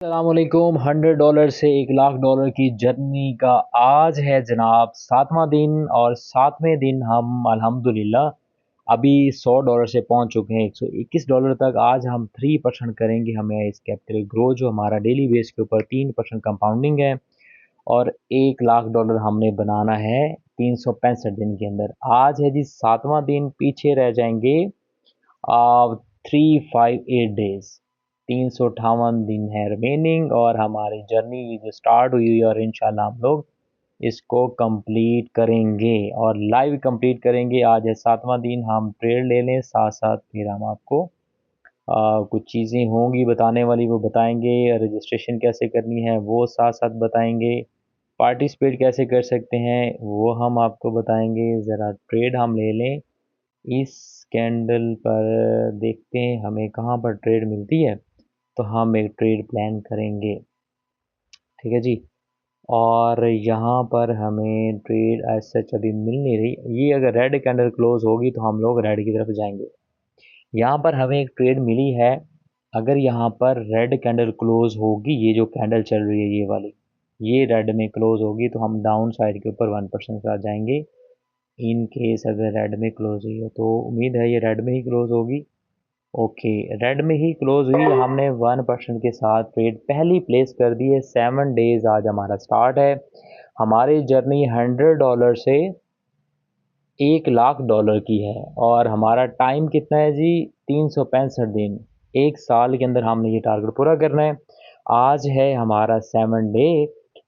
अस्सलामुअलैकुम। $100 से $1,00,000 की जर्नी का आज है जनाब 7वां दिन, और 7वें दिन हम अल्हम्दुलिल्लाह अभी $100 से पहुंच चुके हैं $121 तक। आज हम 3% करेंगे। हमें इस कैपिटल ग्रो जो हमारा डेली बेस के ऊपर 3% कंपाउंडिंग है, और $1,00,000 हमने बनाना है 365 दिन के अंदर। आज है जी 7वां दिन, पीछे रह जाएंगे 358 डेज, 358 दिन है रिमेनिंग, और हमारी जर्नी जो स्टार्ट हुई हुई है, और इंशाल्लाह हम लोग इसको कंप्लीट करेंगे और लाइव कंप्लीट करेंगे। आज है 7वां दिन। हम ट्रेड ले लें, साथ साथ फिर हम आपको कुछ चीज़ें होंगी बताने वाली वो बताएंगे, रजिस्ट्रेशन कैसे करनी है वो साथ साथ बताएंगे, पार्टिसिपेट कैसे कर सकते हैं वो हम आपको बताएंगे। ज़रा ट्रेड हम ले लें इस कैंडल पर, देखते हैं हमें कहाँ पर ट्रेड मिलती है, तो हम एक ट्रेड प्लान करेंगे। ठीक है जी। और यहाँ पर हमें ट्रेड एज सच अभी मिल नहीं रही। ये अगर रेड कैंडल क्लोज होगी तो हम लोग रेड की तरफ जाएंगे। यहाँ पर हमें एक ट्रेड मिली है। अगर यहाँ पर रेड कैंडल क्लोज होगी, ये जो कैंडल चल रही है ये वाली, ये रेड में क्लोज होगी तो हम डाउन साइड के ऊपर 1% के साथ जाएंगे। इन केस अगर रेड में क्लोज हुई है तो उम्मीद है ये रेड में ही क्लोज होगी। ओके, रेड में ही क्लोज हुई। हमने 1% के साथ ट्रेड पहली प्लेस कर दी है। 7 डेज आज हमारा स्टार्ट है। हमारी जर्नी $100 से $1,00,000 की है, और हमारा टाइम कितना है जी? 365 दिन। एक साल के अंदर हमने ये टारगेट पूरा करना है। आज है हमारा 7 डे,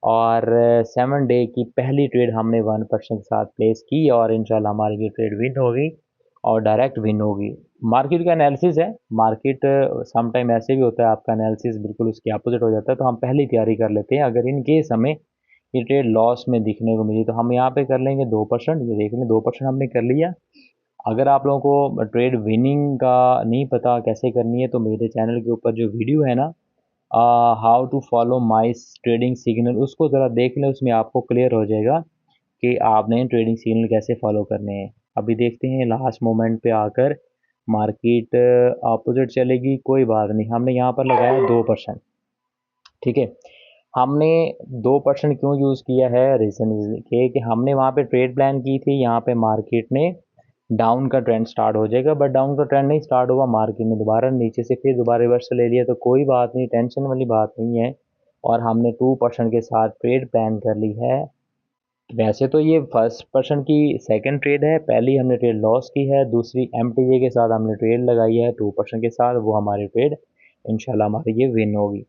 और 7 डे की पहली ट्रेड हमने 1% के साथ प्लेस की, और इंशाल्लाह हमारी ये ट्रेड विन होगी और डायरेक्ट विन होगी। मार्केट का एनालिसिस है। मार्केट सम टाइम ऐसे भी होता है, आपका एनालिसिस बिल्कुल उसके अपोजिट हो जाता है, तो हम पहले ही तैयारी कर लेते हैं। अगर इन केस हमें ये ट्रेड लॉस में दिखने को मिली तो हम यहाँ पे कर लेंगे 2%। ये देख लें 2% हमने कर लिया। अगर आप लोगों को ट्रेड विनिंग का नहीं पता कैसे करनी है, तो मेरे चैनल के ऊपर जो वीडियो है ना, how to follow my trading signal, उसको ज़रा देख लें। उसमें आपको क्लियर हो जाएगा कि आपने ट्रेडिंग सिग्नल कैसे फॉलो करने हैं। अभी देखते हैं लास्ट मोमेंट पे आकर मार्केट अपोजिट चलेगी, कोई बात नहीं। हमने यहाँ पर लगाया 2%। ठीक है। हमने 2% क्यों यूज़ किया है? रीज़न ये कि हमने वहाँ पे ट्रेड प्लान की थी। यहाँ पे मार्केट ने डाउन का ट्रेंड स्टार्ट हो जाएगा, बट डाउन का ट्रेंड नहीं स्टार्ट हुआ। मार्केट ने दोबारा नीचे से फिर दोबारा रिवर्सल ले लिया, तो कोई बात नहीं, टेंशन वाली बात नहीं है। और हमने 2% के साथ ट्रेड प्लान कर ली है। वैसे तो ये फर्स्ट पर्सन की सेकंड ट्रेड है। पहली हमने ट्रेड लॉस की है, दूसरी एमटीजे के साथ हमने ट्रेड लगाई है 2% के साथ। वो हमारी ट्रेड इंशाल्लाह हमारी ये विन होगी।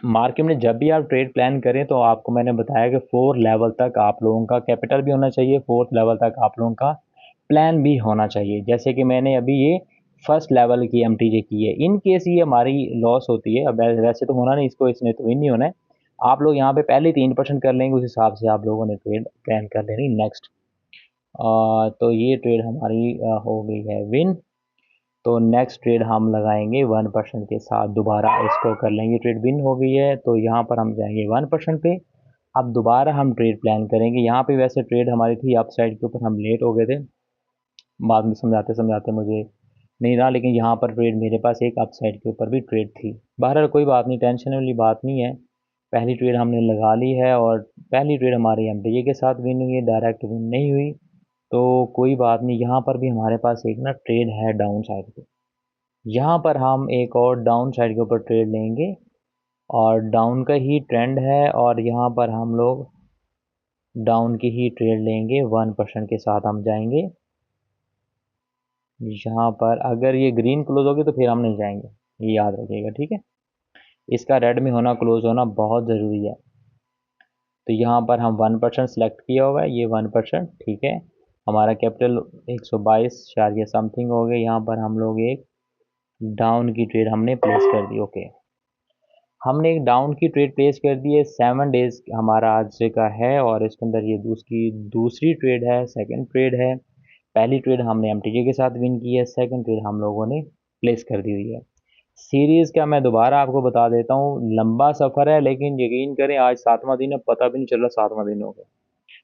मार्केट में जब भी आप ट्रेड प्लान करें तो आपको मैंने बताया कि 4 लेवल तक आप लोगों का कैपिटल भी होना चाहिए, 4th लेवल तक आप लोगों का प्लान भी होना चाहिए। जैसे कि मैंने अभी ये फर्स्ट लेवल की एमटीजे की है। इन केस ये हमारी लॉस होती है, अब वैसे तो होना नहीं, इसको इसने तो विन नहीं होना है। आप लोग यहाँ पे पहले 3% कर लेंगे, उस हिसाब से आप लोगों ने ट्रेड प्लान कर लेनी नेक्स्ट। तो ये ट्रेड हमारी हो गई है विन। तो नेक्स्ट ट्रेड हम लगाएंगे 1% के साथ, दोबारा इसको कर लेंगे। ट्रेड विन हो गई है तो यहाँ पर हम जाएंगे 1% पे। अब दोबारा हम ट्रेड प्लान करेंगे। यहाँ पे वैसे ट्रेड हमारी थी अप साइड के ऊपर, हम लेट हो गए थे, बाद में समझाते समझाते मुझे नहीं रहा, लेकिन यहाँ पर ट्रेड मेरे पास एक अप साइड के ऊपर भी ट्रेड थी। बहरहाल कोई बात नहीं, टेंशन वाली बात नहीं है। पहली ट्रेड हमने लगा ली है, और पहली ट्रेड हमारी एमटीए के साथ विन हुई है, डायरेक्ट विन नहीं हुई। तो कोई बात नहीं, यहाँ पर भी हमारे पास एक ना ट्रेड है डाउन साइड पे। यहाँ पर हम एक और डाउन साइड के ऊपर ट्रेड लेंगे, और डाउन का ही ट्रेंड है, और यहाँ पर हम लोग डाउन की ही ट्रेड लेंगे। 1% के साथ हम जाएंगे। यहाँ पर अगर ये ग्रीन क्लोज होगी तो फिर हम नहीं जाएंगे, ये याद रखिएगा। ठीक है, इसका रेड में होना, क्लोज होना बहुत ज़रूरी है। तो यहाँ पर हम 1% सेलेक्ट किया होगा, ये 1%। ठीक है, हमारा कैपिटल 122 समथिंग हो गया। यहाँ पर हम लोग एक डाउन की ट्रेड हमने प्लेस कर दी। ओके, हमने एक डाउन की ट्रेड प्लेस कर दी है। 7 डेज हमारा आज का है, और इसके अंदर ये उसकी दूसरी ट्रेड है, सेकंड ट्रेड है। पहली ट्रेड हमने एमटीजे के साथ विन की है, सेकंड ट्रेड हम लोगों ने प्लेस कर दी हुई है। सीरीज़ का मैं दोबारा आपको बता देता हूँ, लंबा सफ़र है, लेकिन यकीन करें आज 7वां दिन है, पता भी नहीं चल रहा 7वां दिन हो गया।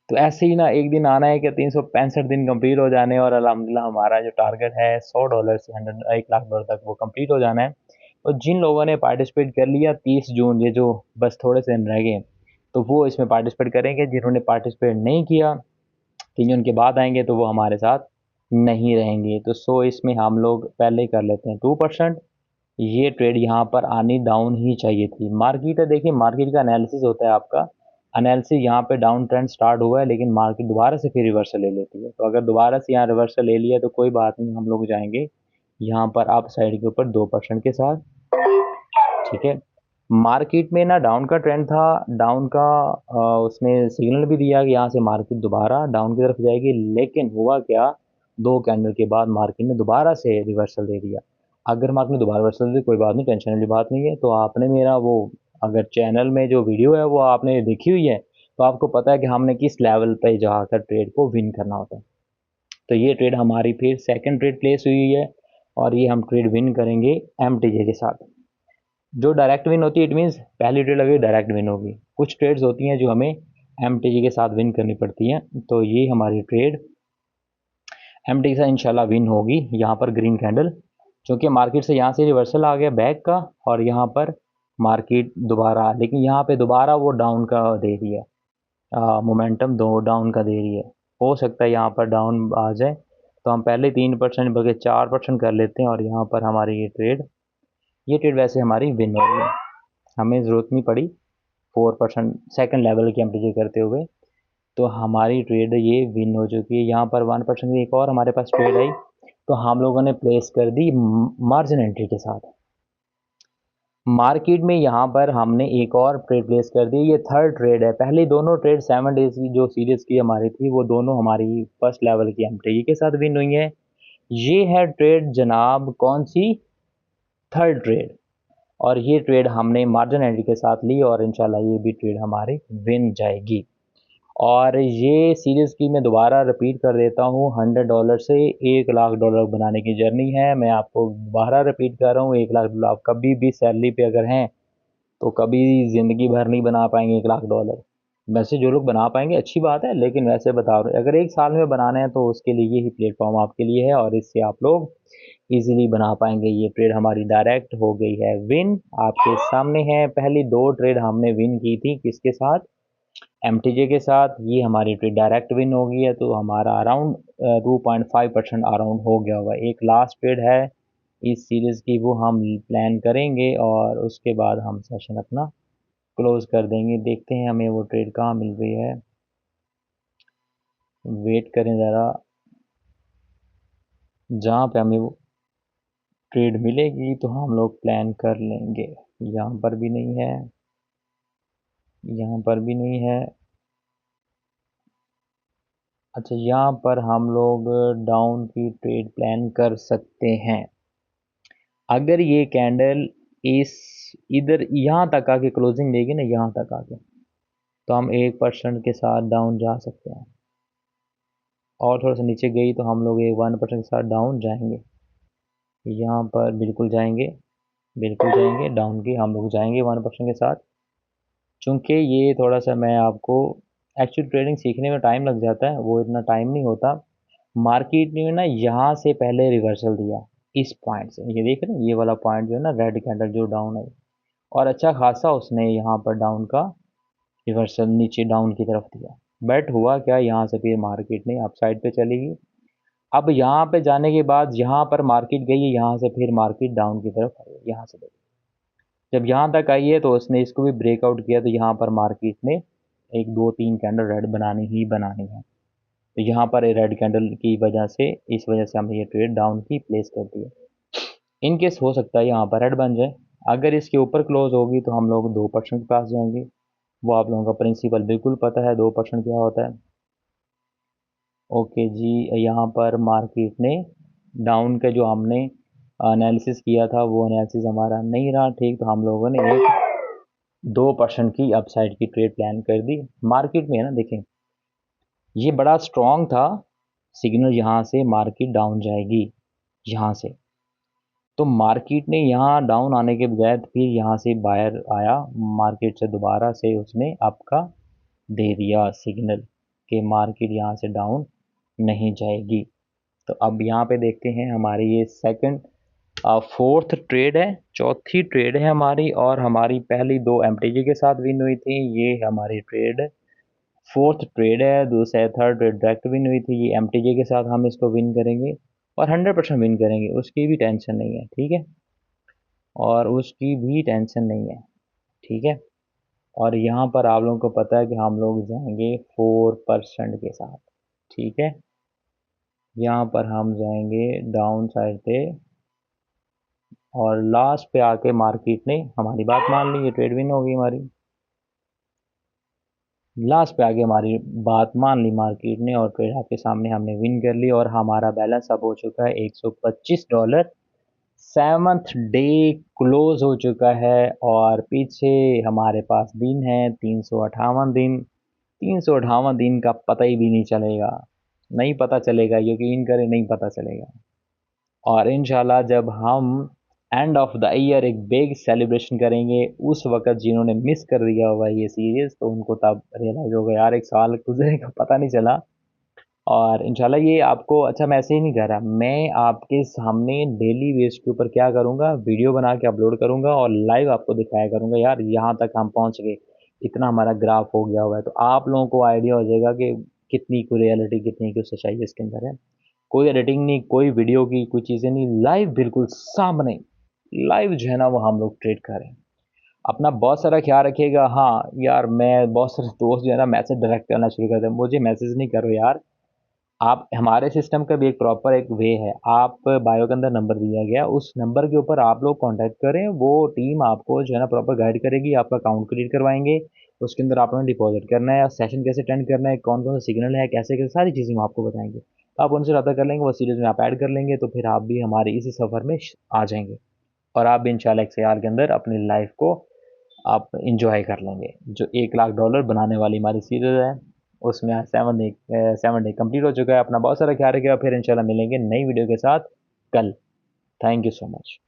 तो ऐसे ही ना एक दिन आना है कि 365 दिन कंप्लीट हो जाने, और अल्हम्दुलिल्लाह हमारा जो टारगेट है $100 से 100 $1,00,000 तक वो कंप्लीट हो जाना है। और जिन लोगों ने पार्टिसिपेट कर लिया 30 जून, ये जो बस थोड़े से दिन रह गए, तो वो इसमें पार्टिसिपेट करेंगे। जिन्होंने पार्टिसिपेट नहीं किया, 3 जून के बाद आएंगे, तो वो हमारे साथ नहीं रहेंगे। तो सो इसमें हम लोग पहले ही कर लेते हैं 2%। ये ट्रेड यहाँ पर आनी डाउन ही चाहिए थी। मार्केट है, देखिए मार्केट का एनालिसिस होता है आपका। एनालिसिस यहाँ पे डाउन ट्रेंड स्टार्ट हुआ है, लेकिन मार्केट दोबारा से फिर रिवर्सल ले लेती है। तो अगर दोबारा से यहाँ रिवर्सल ले लिया तो कोई बात नहीं, हम लोग जाएंगे यहाँ पर अप साइड के ऊपर 2% के साथ, ठीक है। मार्केट में ना डाउन का ट्रेंड था, डाउन का उसने सिग्नल भी दिया कि यहाँ से मार्केट दोबारा डाउन की तरफ जाएगी, लेकिन हुआ क्या, 2 कैंडल के बाद मार्केट ने दोबारा से रिवर्सल दे दिया। अगर मार्केट ने दोबारा रिवर्सल दे, कोई बात नहीं, टेंशन वाली बात नहीं है। तो आपने मेरा वो अगर चैनल में जो वीडियो है वो आपने देखी हुई है, तो आपको पता है कि हमने किस लेवल पे जाकर ट्रेड को विन करना होता है। तो ये ट्रेड हमारी फिर सेकंड ट्रेड प्लेस हुई है, और ये हम ट्रेड विन करेंगे एमटीजे के साथ। जो डायरेक्ट विन होती है, इट मीन्स पहली ट्रेड अगर डायरेक्ट विन होगी। कुछ ट्रेड्स होती हैं जो हमें एमटीजी के साथ विन करनी पड़ती हैं, तो ये हमारी ट्रेड एमटी के साथ इंशाल्लाह विन होगी। यहाँ पर ग्रीन कैंडल, क्योंकि मार्केट से यहाँ से रिवर्सल आ गया बैक का, और यहाँ पर मार्केट दोबारा, लेकिन यहाँ पे दोबारा वो डाउन का दे रही है, मोमेंटम दो डाउन का दे रही है। हो सकता है यहाँ पर डाउन आ जाए, तो हम पहले 3% बल्कि 4% कर लेते हैं, और यहाँ पर हमारी ये ट्रेड वैसे हमारी विन होगी। हमें ज़रूरत नहीं पड़ी 4% सेकंड लेवल की एमटीजे करते हुए, तो हमारी ट्रेड ये विन हो चुकी है। यहाँ पर 1% की एक और हमारे पास ट्रेड आई, तो हम लोगों ने प्लेस कर दी मार्जिन एंट्री के साथ। मार्केट में यहाँ पर हमने एक और ट्रेड प्लेस कर दी, ये थर्ड ट्रेड है। पहले दोनों ट्रेड 7 डेज की जो सीरीज की हमारी थी, वो दोनों हमारी फर्स्ट लेवल की एमटीजे के साथ विन हुई है। ये है ट्रेड जनाब कौन सी, थर्ड ट्रेड, और ये ट्रेड हमने मार्जिन एंट्री के साथ ली, और इंशाल्लाह ये भी ट्रेड हमारी विन जाएगी। और ये सीरीज़ की मैं दोबारा रिपीट कर देता हूँ, $100 से $1,00,000 बनाने की जर्नी है। मैं आपको दोबारा रिपीट कर रहा हूँ, $1,00,000 आप कभी भी सैलरी पे अगर हैं तो कभी ज़िंदगी भर नहीं बना पाएंगे $1,00,000। वैसे जो लोग बना पाएंगे अच्छी बात है, लेकिन वैसे बता रहे अगर 1 साल में बनाना है तो उसके लिए यही प्लेटफॉर्म आपके लिए है, और इससे आप लोग इजीली बना पाएंगे। ये ट्रेड हमारी डायरेक्ट हो गई है विन, आपके सामने है। पहली 2 ट्रेड हमने विन की थी, किसके साथ, एमटीजे के साथ। ये हमारी ट्रेड डायरेक्ट विन हो गई है, तो हमारा अराउंड 2.5% अराउंड हो गया होगा। एक लास्ट ट्रेड है इस सीरीज़ की, वो हम प्लान करेंगे, और उसके बाद हम सेशन अपना क्लोज़ कर देंगे। देखते हैं हमें वो ट्रेड कहाँ मिल रही है, वेट करें ज़रा। जहाँ पे हमें वो ट्रेड मिलेगी तो हम लोग प्लान कर लेंगे। यहाँ पर भी नहीं है, यहाँ पर भी नहीं है। अच्छा, यहाँ पर हम लोग डाउन की ट्रेड प्लान कर सकते हैं। अगर ये कैंडल इस इधर यहाँ तक आके क्लोजिंग देगी ना, यहाँ तक आके, तो हम 1% के साथ डाउन जा सकते हैं। और थोड़ा सा नीचे गई तो हम लोग 1% के साथ डाउन जाएंगे। यहाँ पर बिल्कुल जाएंगे, बिल्कुल जाएंगे डाउन की, हम लोग जाएंगे 1% के साथ। चूँकि ये थोड़ा सा मैं आपको एक्चुअल ट्रेडिंग सीखने में टाइम लग जाता है, वो इतना टाइम नहीं होता। मार्केट ने ना यहाँ से पहले रिवर्सल दिया, इस पॉइंट से, ये देख रहे हैं, ये वाला पॉइंट जो है ना, रेड कैंडल जो डाउन है, और अच्छा खासा उसने यहाँ पर डाउन का रिवर्सल नीचे डाउन की तरफ दिया। बट हुआ क्या, यहाँ से फिर मार्केट ने अप साइड पे चली गई। अब यहाँ पे जाने के बाद यहाँ पर मार्केट गई है, यहाँ से फिर मार्केट डाउन की तरफ आई है। यहाँ से जब यहाँ तक आई है तो उसने इसको भी ब्रेकआउट किया, तो यहाँ पर मार्केट ने 1 2 3 कैंडल रेड बनानी ही बनानी है। तो यहाँ पर रेड कैंडल की वजह से, इस वजह से हमने ये ट्रेड डाउन की प्लेस कर दी है। इन केस हो सकता है यहाँ पर रेड बन जाए। अगर इसके ऊपर क्लोज होगी तो हम लोग 2% के पास जाएंगे। वो आप लोगों का प्रिंसिपल बिल्कुल पता है, 2% क्या होता है। ओके जी, यहाँ पर मार्केट ने डाउन का जो हमने एनालिसिस किया था, वो एनालिसिस हमारा नहीं रहा ठीक, तो हम लोगों ने एक 2% की अपसाइड की ट्रेड प्लान कर दी। मार्केट में है ना, देखें ये बड़ा स्ट्रॉन्ग था सिग्नल, यहाँ से मार्केट डाउन जाएगी यहाँ से। तो मार्केट ने यहाँ डाउन आने के बजाय फिर यहाँ से बायर आया, मार्केट से दोबारा से उसने अप का दे दिया सिग्नल कि मार्केट यहाँ से डाउन नहीं जाएगी। तो अब यहाँ पे देखते हैं हमारी ये सेकंड फोर्थ ट्रेड है, चौथी ट्रेड है हमारी, और हमारी पहली 2 एमटीजी के साथ विन हुई थी। ये हमारी ट्रेड फोर्थ ट्रेड है। दूसरा थर्ड ट्रेड डायरेक्ट विन हुई थी, ये एमटीजे के साथ हम इसको विन करेंगे और 100% विन करेंगे, उसकी भी टेंशन नहीं है, ठीक है, और उसकी भी टेंशन नहीं है, ठीक है। और यहाँ पर आप लोगों को पता है कि हम लोग जाएंगे 4% के साथ, ठीक है। यहाँ पर हम जाएंगे डाउन साइड पे, और लास्ट पे आके मार्केट ने हमारी बात मान ली, ये ट्रेड विन हो गई हमारी। लास्ट पे आके हमारी बात मान ली मार्केट ने, और ट्रेड आपके सामने हमने विन कर ली, और हमारा बैलेंस अब हो चुका है $125। सेवन्थ डे क्लोज हो चुका है, और पीछे हमारे पास दिन है 358 दिन। 358 दिन का पता ही भी नहीं चलेगा, नहीं पता चलेगा, यकीन करें नहीं पता चलेगा। और इंशाल्लाह जब हम एंड ऑफ द ईयर एक बिग सेलिब्रेशन करेंगे, उस वक्त जिन्होंने मिस कर दिया होगा ये सीरीज़, तो उनको तब रियलाइज़ होगा यार एक साल गुजरे का पता नहीं चला। और इंशाल्लाह ये आपको, अच्छा मैं ऐसे ही नहीं कह रहा, मैं आपके सामने डेली बेस के ऊपर क्या करूँगा, वीडियो बना के अपलोड करूँगा और लाइव आपको दिखाया करूँगा यार यहाँ तक हम पहुँच गए, इतना हमारा ग्राफ हो गया हुआ है। तो आप लोगों को आइडिया हो जाएगा कि कितनी कुछ रियलिटी, कितनी कुछ सच्चाई इसके अंदर है। कोई एडिटिंग नहीं, कोई वीडियो की कोई चीज़ें नहीं, लाइव बिल्कुल सामने, लाइव जो है ना वो हम लोग ट्रेड कर रहे हैं। अपना बहुत सारा ख्याल रखिएगा। हाँ यार, मैं बहुत सारे दोस्त जो है ना मैसेज डायरेक्ट करना शुरू कर दें, मुझे मैसेज नहीं करो यार। आप, हमारे सिस्टम का भी एक प्रॉपर एक वे है, आप बायो के अंदर नंबर दिया गया, उस नंबर के ऊपर आप लोग कांटेक्ट करें, वो टीम आपको जो है ना प्रॉपर गाइड करेगी, आपका अकाउंट क्रिएट करवाएंगे, उसके अंदर आपने डिपॉजिट करना है, सेशन कैसे अटेंड करना है, कौन कौन सा सिग्नल है, कैसे कैसे सारी चीज़ें वो आपको बताएंगे। तो आप उनसे रब्ता कर लेंगे, वो सीरीज़ में आप ऐड कर लेंगे, तो फिर आप भी हमारे इसी सफ़र में आ जाएंगे, और आप भी इंशाल्लाह एक साल के अंदर अपनी लाइफ को आप इंजॉय कर लेंगे। जो $1 लाख बनाने वाली हमारी सीरीज़ है, उसमें आज 7 डे कंप्लीट हो चुका है। अपना बहुत सारा ख्याल रखिएगा, फिर इंशाल्लाह मिलेंगे नई वीडियो के साथ कल। Thank you so much.